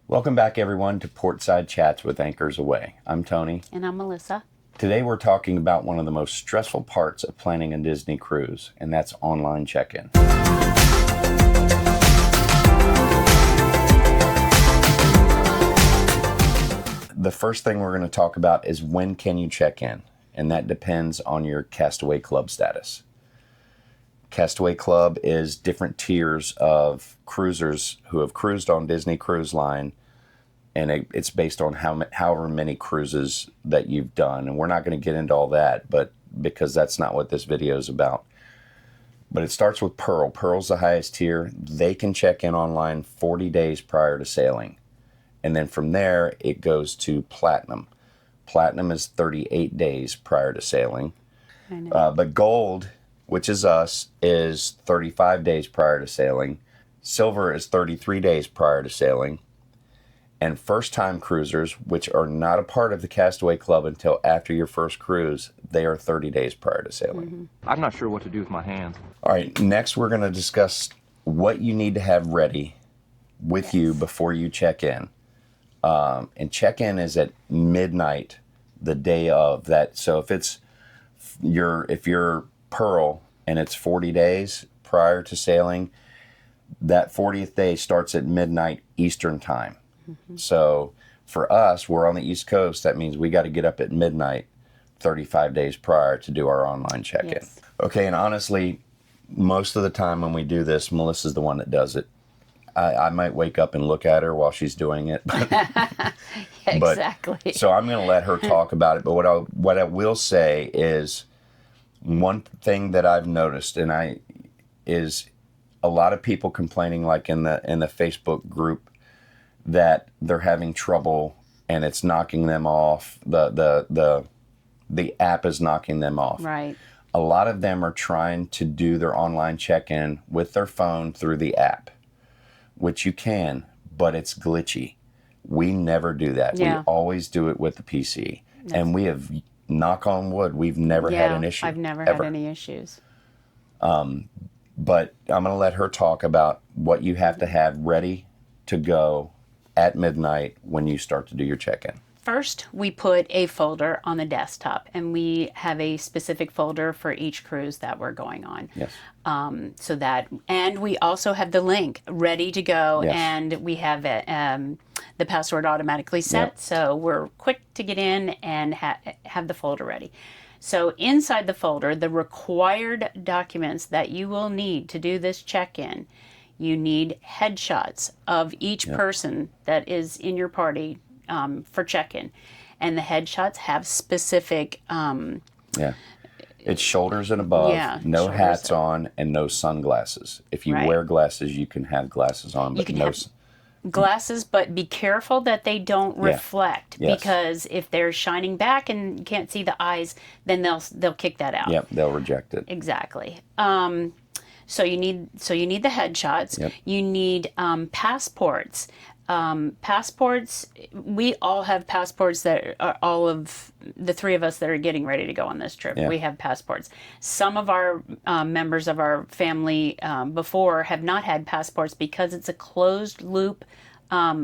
Welcome back, everyone, to Portside Chats with Ankers Away. I'm Tony. And I'm Melissa. Today we're talking about one of the most stressful parts of planning a Disney cruise, and that's online check-in. The first thing we're going to talk about is when can you check in, and that depends on your Castaway Club status. Castaway Club is different tiers of cruisers who have cruised on Disney Cruise Line, and it's based on however many cruises that you've done. And we're not going to get into all that, but because that's not what this video is about. But it starts with Pearl. Pearl's the highest tier. They can check in online 40 days prior to sailing. And then from there, it goes to Platinum. Platinum is 38 days prior to sailing. I know. But Gold, which is us, is 35 days prior to sailing. Silver is 33 days prior to sailing. And first-time cruisers, which are not a part of the Castaway Club until after your first cruise, they are 30 days prior to sailing. Mm-hmm. I'm not sure what to do with my hands. All right, next we're going to discuss what you need to have ready with you before you check in. And check-in is at midnight the day of that. So if you're Pearl and it's 40 days prior to sailing, that 40th day starts at midnight Eastern time. Mm-hmm. So for us, we're on the East Coast. That means we got to get up at midnight 35 days prior to do our online check-in. Yes. Okay, and honestly, most of the time when we do this, Melissa's the one that does it. I might wake up and look at her while she's doing it. Exactly. So I'm going to let her talk about it. But what I will say is one thing that I've noticed, is a lot of people complaining, like in the Facebook group, that they're having trouble and it's knocking them off. The app is knocking them off. Right. A lot of them are trying to do their online check-in with their phone through the app, which you can, but it's glitchy. We never do that. Yeah. We always do it with the PC. And we have, knock on wood, we've never had an issue. I've never ever. had any issues. But I'm going to let her talk about what you have to have ready to go at midnight when you start to do your check-in. First, we put a folder on the desktop, and we have a specific folder for each cruise that we're going on. Yes. And we also have the link ready to go, Yes. and we have it, the password automatically set, Yep. so we're quick to get in and have the folder ready. So inside the folder, the required documents that you will need to do this check-in, you need headshots of each person that is in your party for check-in. And the headshots have specific... It's shoulders and above, no hats on, and no sunglasses. If you wear glasses, you can have glasses on, but no... glasses, but be careful that they don't reflect, Yes. because if they're shining back and you can't see the eyes, then they'll kick that out. Yep, they'll reject it. Exactly. So you need the headshots. Yep. You need passports. Passports. We all have passports that are all of the three of us that are getting ready to go on this trip. Yeah. We have passports. Some of our members of our family before have not had passports because it's a closed loop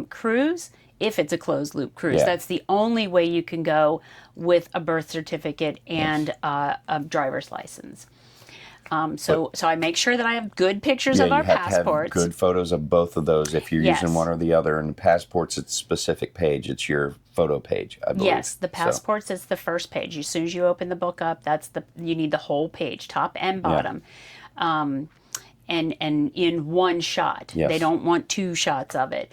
cruise. If it's a closed loop cruise, that's the only way you can go with a birth certificate and a driver's license. So I make sure that I have good pictures of our you have passports. to have good photos of both of those if you're using one or the other. And passports, it's a specific page. It's your photo page, I believe. Yes, the passports is the first page. As soon as you open the book up, you need the whole page, top and bottom, and in one shot. Yes. They don't want two shots of it.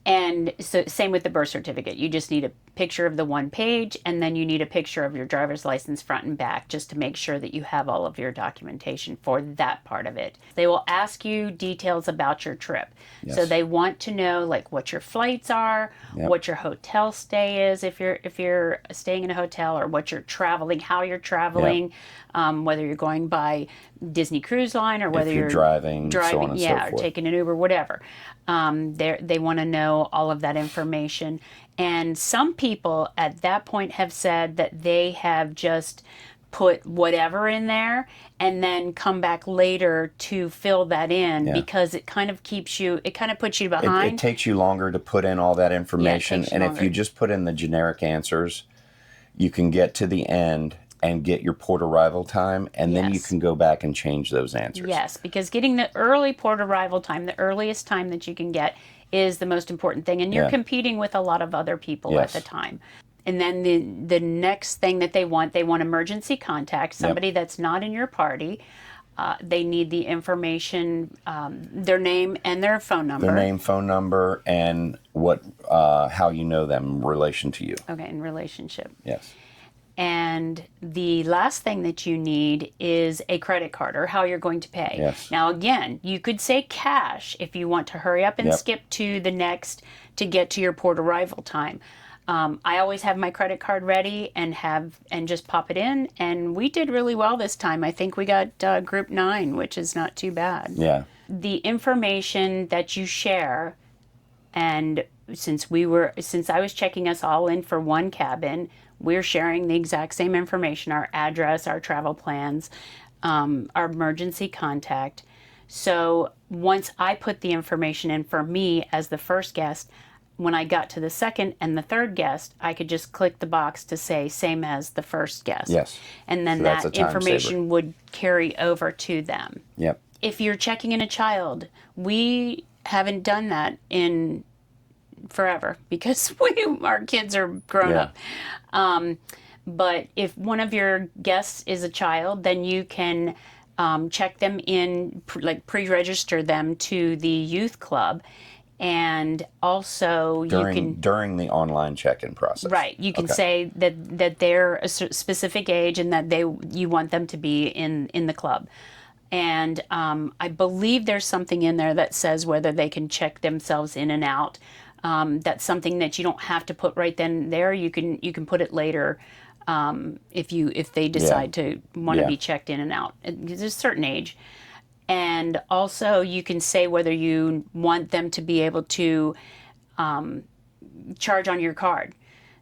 And so same with the birth certificate. You just need a picture of the one page, and then you need a picture of your driver's license front and back, just to make sure that you have all of your documentation for that part of it. They will ask you details about your trip. Yes. So they want to know like what your flights are, what your hotel stay is if you're staying in a hotel, or what you're traveling, how you're traveling, whether you're going by Disney Cruise Line or whether you're driving, so on and so or forth. taking an Uber, whatever. They want to know all of that information. And some people at that point have said that they have just put whatever in there and then come back later to fill that in because it kind of puts you behind. It takes you longer to put in all that information. And longer. if you just put in the generic answers, you can get to the end and get your port arrival time, and then you can go back and change those answers. Yes, because getting the early port arrival time, the earliest time that you can get, is the most important thing. And you're competing with a lot of other people at the time. And then the next thing that they want emergency contact, somebody that's not in your party. They need the information, their name and their phone number. Their name, phone number, and how you know them in relation to you. Okay, in relationship. Yes. And the last thing that you need is a credit card or how you're going to pay. Yes. Now, again, you could say cash if you want to hurry up and skip to the next to get to your port arrival time. I always have my credit card ready and just pop it in. And we did really well this time. I think we got group 9, which is not too bad. Yeah. The information that you share, and since I was checking us all in for one cabin, we're sharing the exact same information, our address, our travel plans, our emergency contact. So once I put the information in for me as the first guest, when I got to the second and the third guest, I could just click the box to say same as the first guest. Yes. And then So that's that a time information saver. would carry over to them. Yep. If you're checking in a child, we haven't done that in forever because our kids are grown up. But if one of your guests is a child, then you can check them in, pre-register them to the youth club. And also during the online check-in process. Right. You can say that they're a specific age and that you want them to be in the club. And I believe there's something in there that says whether they can check themselves in and out. That's something that you don't have to put right then and there. You can put it later if they decide to want to be checked in and out. There's a certain age. And also you can say whether you want them to be able to charge on your card.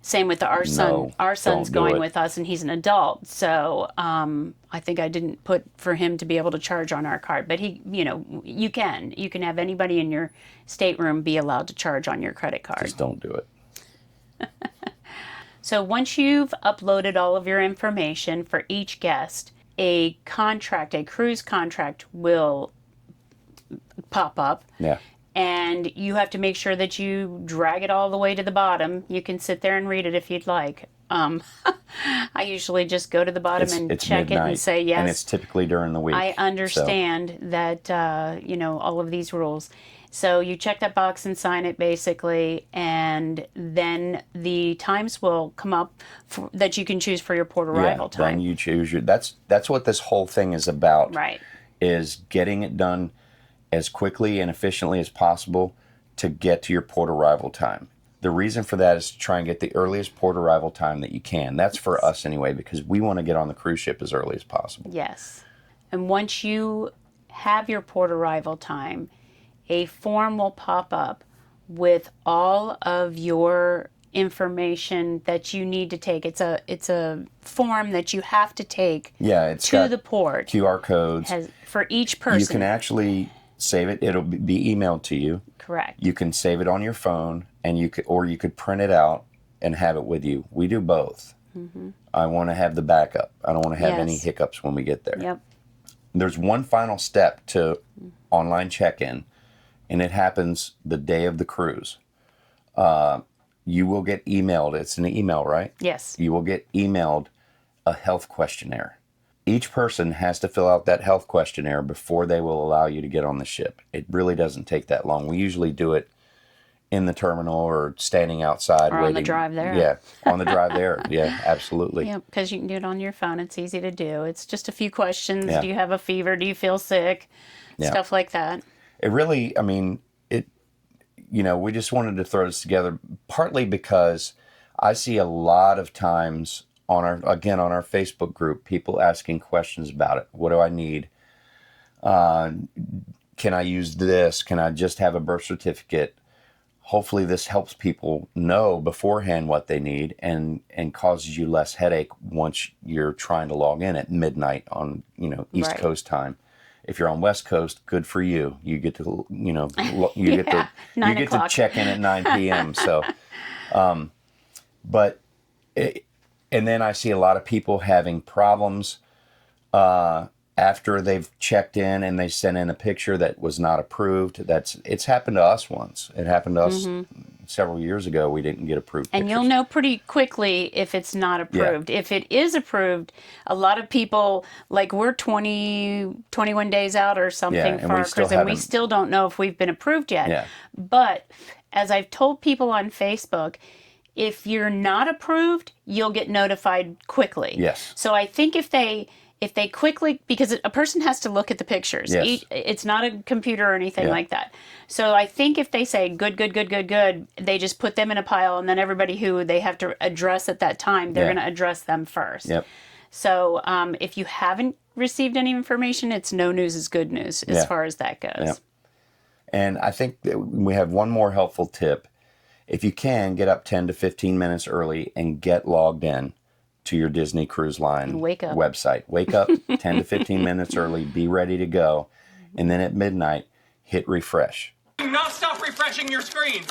Same with our son. Our son's going with us and he's an adult. So I think I didn't put for him to be able to charge on our card. But you can have anybody in your stateroom be allowed to charge on your credit card. Just don't do it. So once you've uploaded all of your information for each guest, a cruise contract will pop up. Yeah. And you have to make sure that you drag it all the way to the bottom. You can sit there and read it if you'd like. I usually just go to the bottom and check midnight, it and say yes. And it's typically during the week. I understand that, all of these rules. So you check that box and sign it basically, and then the times will come up that you can choose for your port arrival time. Then you choose that's what this whole thing is about. Right. Is getting it done as quickly and efficiently as possible to get to your port arrival time. The reason for that is to try and get the earliest port arrival time that you can. That's for us anyway, because we want to get on the cruise ship as early as possible. Yes. And once you have your port arrival time, a form will pop up with all of your information that you need to take. It's a form that you have to take to the port. QR codes. For each person. You can actually save it. It'll be emailed to you. Correct. You can save it on your phone, and you could print it out and have it with you. We do both. Mm-hmm. I want to have the backup. I don't want to have any hiccups when we get there. Yep. There's one final step to online check-in, and it happens the day of the cruise. You will get emailed. It's an email, right? Yes. You will get emailed a health questionnaire. Each person has to fill out that health questionnaire before they will allow you to get on the ship. It really doesn't take that long. We usually do it in the terminal or standing outside. Or on the drive there. Yeah, on the drive there. Yeah, absolutely. Yeah, because you can do it on your phone. It's easy to do. It's just a few questions. Yeah. Do you have a fever? Do you feel sick? Yeah. Stuff like that. It really, we just wanted to throw this together partly because I see a lot of times on our Facebook group, people asking questions about it. What do I need? Can I use this? Can I just have a birth certificate? hopefully this helps people know beforehand what they need and causes you less headache once you're trying to log in at midnight on, East Right. Coast time. If you're on West Coast, good for you. You get to, you get to 9 you get to o'clock. check in at 9 p.m. So, and then I see a lot of people having problems after they've checked in and they sent in a picture that was not approved. It's happened to us once. It happened to us several years ago. We didn't get approved And pictures. you'll know pretty quickly if it's not approved. If it is approved, a lot of people, like we're 21 days out or something and for we our still cruise, and we haven't- still don't know if we've been approved yet. Yeah. But as I've told people on Facebook, if you're not approved, you'll get notified quickly. Yes. So I think if they quickly, because a person has to look at the pictures. Yes. It's not a computer or anything Yeah. like that. So I think if they say good, they just put them in a pile, and then everybody who they have to address at that time, they're Yeah. going to address them first. Yep. So if you haven't received any information, it's no news is good news as Yeah. far as that goes. Yep. And I think that we have one more helpful tip. If you can, get up 10 to 15 minutes early and get logged in to your Disney Cruise Line Wake up. website. Wake up 10 to 15 minutes early, be ready to go, and then at midnight, hit refresh. Do not stop refreshing your screen.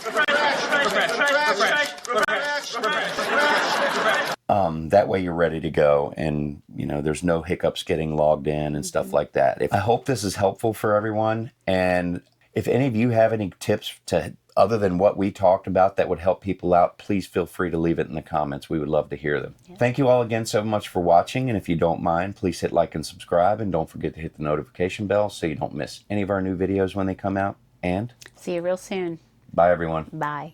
That way you're ready to go, and there's no hiccups getting logged in and stuff like that. I hope this is helpful for everyone, and if any of you have any tips other than what we talked about that would help people out, please feel free to leave it in the comments. We would love to hear them. Yeah. Thank you all again so much for watching, and if you don't mind, please hit like and subscribe, and don't forget to hit the notification bell so you don't miss any of our new videos when they come out. And See you real soon. bye, everyone. Bye.